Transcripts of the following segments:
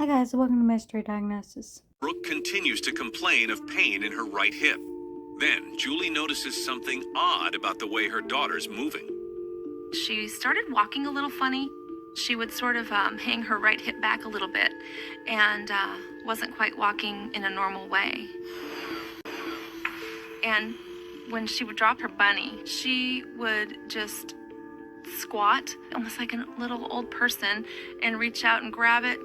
Hi guys, welcome to Mystery Diagnosis. Brooke continues to complain of pain in her right hip. Then, Julie notices something odd about the way her daughter's moving. She started walking a little funny. She would sort of hang her right hip back a little bit and wasn't quite walking in a normal way. And when she would drop her bunny, she would just squat, almost like a little old person, and reach out and grab it.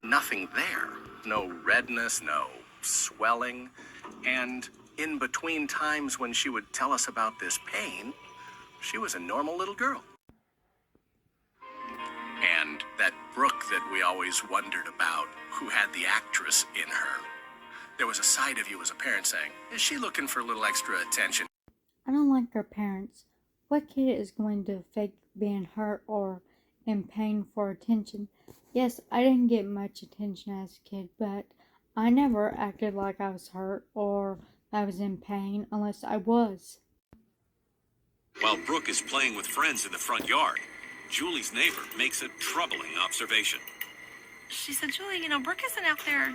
Nothing there. No redness, no swelling. And in between times when she would tell us about this pain, she was a normal little girl. And that Brooke that we always wondered about, who had the actress in her, there was a side of you as a parent saying, is she looking for a little extra attention? I don't like her parents. What kid is going to fake being hurt or in pain for attention? Yes, I didn't get much attention as a kid, but I never acted like I was hurt or I was in pain unless I was. While Brooke is playing with friends in the front yard, Julie's neighbor makes a troubling observation. She said, Julie, Brooke isn't out there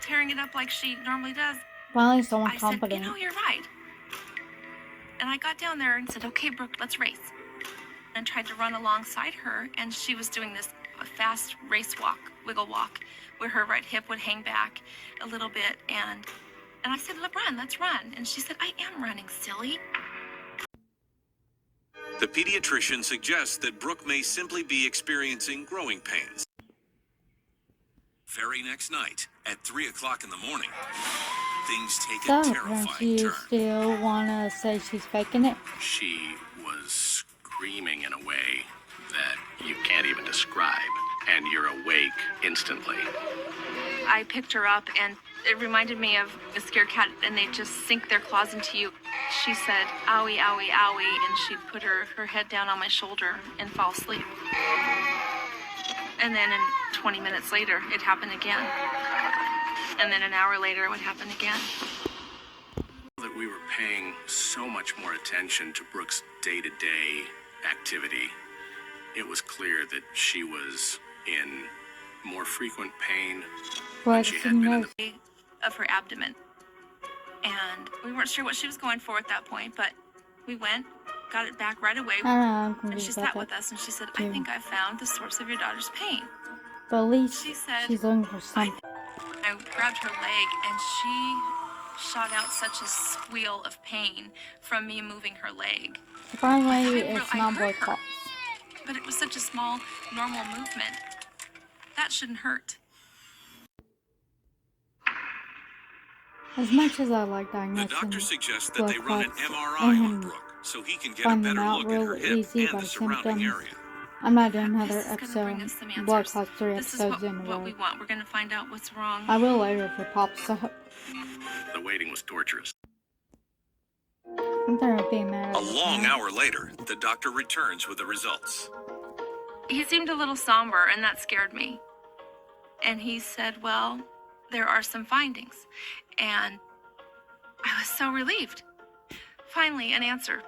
tearing it up like she normally does. Finally, someone I competent. said, you're right. And I got down there and said, okay, Brooke, let's race. And tried to run alongside her, and she was doing this fast race walk, wiggle walk, where her right hip would hang back a little bit. And I said, let's run. And she said, I am running, silly. The pediatrician suggests that Brooke may simply be experiencing growing pains. Very next night, at 3 o'clock in the morning, things take a So, terrifying you turn. still want to say she's faking it? She was screaming in a way that you can't even describe, and you're awake instantly. I picked her up, and it reminded me of a scared cat, and they just sink their claws into you. She said, owie, owie, owie, and she'd put her head down on my shoulder and fall asleep. And then 20 minutes later, it happened again. And then an hour later, it would happen again. That we were paying so much more attention to Brooke's day-to-day activity, it was clear that she was in more frequent pain than she had been in the of her abdomen. And we weren't sure what she was going for at that point, but we went, got it back right away. I'm And confused she about sat that. with us and she said, I think I found the source of your daughter's pain. But at least She said, she's looking for something. I grabbed her leg and she shot out such a squeal of pain from me moving her leg. Surprisingly, I it's not hurt blood her. clots. But it was such a small, normal movement. That shouldn't hurt. As much as I like The diagnosing doctor suggests that blood they run an clots MRI on and Brooke so he can get a find them better out look at her real hip easy and by the surrounding symptoms, area. I'm not doing another This is gonna bring episode. us some answers. Blood clots 3 This is episodes in a what we row. want. We're gonna find out what's wrong. I will later if it pops up. The waiting was torturous. I'm tired of being mad A at this long man. hour later, the doctor returns with the results. He seemed a little somber, and that scared me. And he said, well, there are some findings. And I was so relieved. Finally, an answer.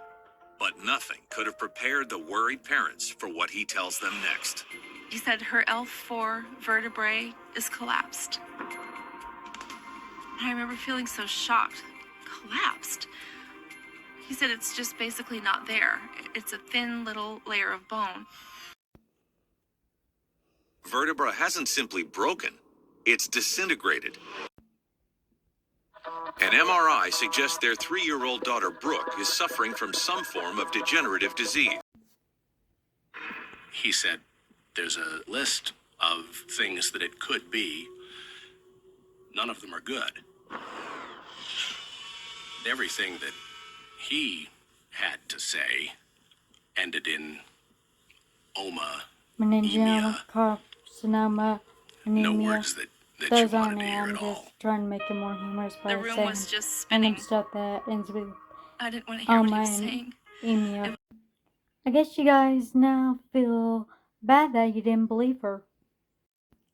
But nothing could have prepared the worried parents for what he tells them next. He said her L4 vertebrae is collapsed. And I remember feeling so shocked. Collapsed? He said it's just basically not there. It's a thin little layer of bone. Vertebra hasn't simply broken, it's disintegrated. An MRI suggests their 3-year-old daughter Brooke is suffering from some form of degenerative disease. He said, there's a list of things that it could be. None of them are good. Everything that he had to say ended in Meningioma, carcinoma, no anemia. words that you Those wanted aren't to it. hear I'm at just all. trying to make it more humorous by The room saying was just random spinning. stuff that ends with I didn't want to hear what he was my saying. anemia. I guess you guys now feel bad that you didn't believe her.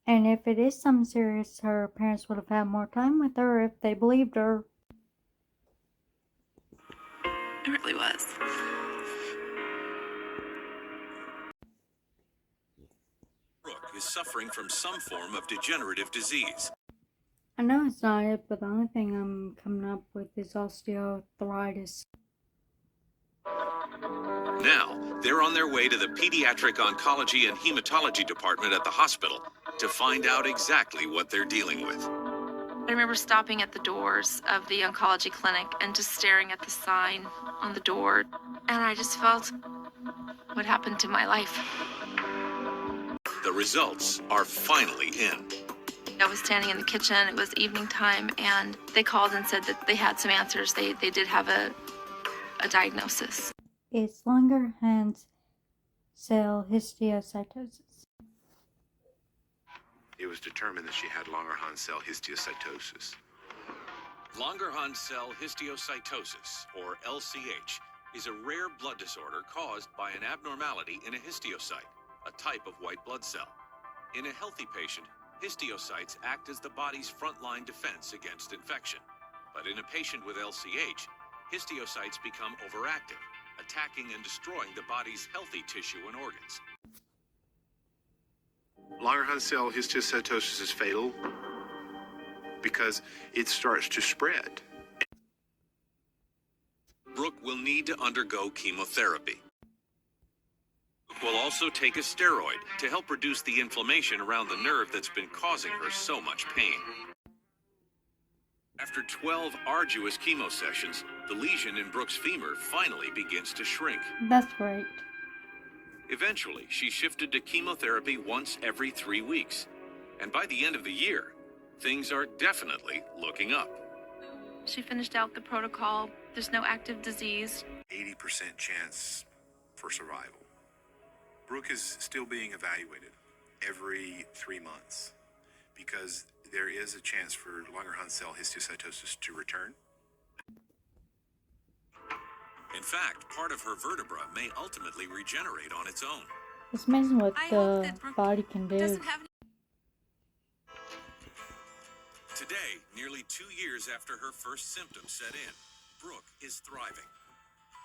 And if it is something serious, her parents would have had more time with her if they believed her. It really was. Brooke is suffering from some form of degenerative disease. I know it's not it, but the only thing I'm coming up with is osteoarthritis. Now, they're on their way to the Pediatric Oncology and Hematology Department at the hospital to find out exactly what they're dealing with. I remember stopping at the doors of the oncology clinic and just staring at the sign on the door. And I just felt what happened to my life. The results are finally in. I was standing in the kitchen, it was evening time, and they called and said that they had some answers. They did have a diagnosis. It's Langerhans cell histiocytosis. It was determined that she had Langerhans cell histiocytosis. Langerhans cell histiocytosis, or LCH, is a rare blood disorder caused by an abnormality in a histiocyte, a type of white blood cell. In a healthy patient, histiocytes act as the body's frontline defense against infection. But in a patient with LCH, histiocytes become overactive, attacking and destroying the body's healthy tissue and organs. Langerhans cell histiocytosis is fatal because it starts to spread. Brooke will need to undergo chemotherapy. Brooke will also take a steroid to help reduce the inflammation around the nerve that's been causing her so much pain. After 12 arduous chemo sessions, the lesion in Brooke's femur finally begins to shrink. That's great. Eventually, she shifted to chemotherapy once every 3 weeks. And by the end of the year, things are definitely looking up. She finished out the protocol. There's no active disease. 80% chance for survival. Brooke is still being evaluated every 3 months because there is a chance for Langerhans cell histiocytosis to return. In fact, part of her vertebra may ultimately regenerate on its own. It's amazing what I hope the that Brooke body can do. doesn't have any. Today, nearly 2 years after her first symptoms set in, Brooke is thriving.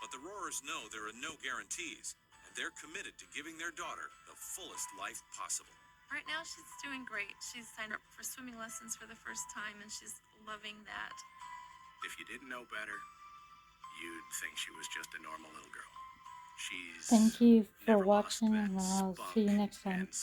But the Roarers know there are no guarantees, and they're committed to giving their daughter the fullest life possible. Right now, she's doing great. She's signed up for swimming lessons for the first time, and she's loving that. If you didn't know better, you'd think she was just a normal little girl. She's Thank you for never lost watching, and that I'll spunk see you next time. and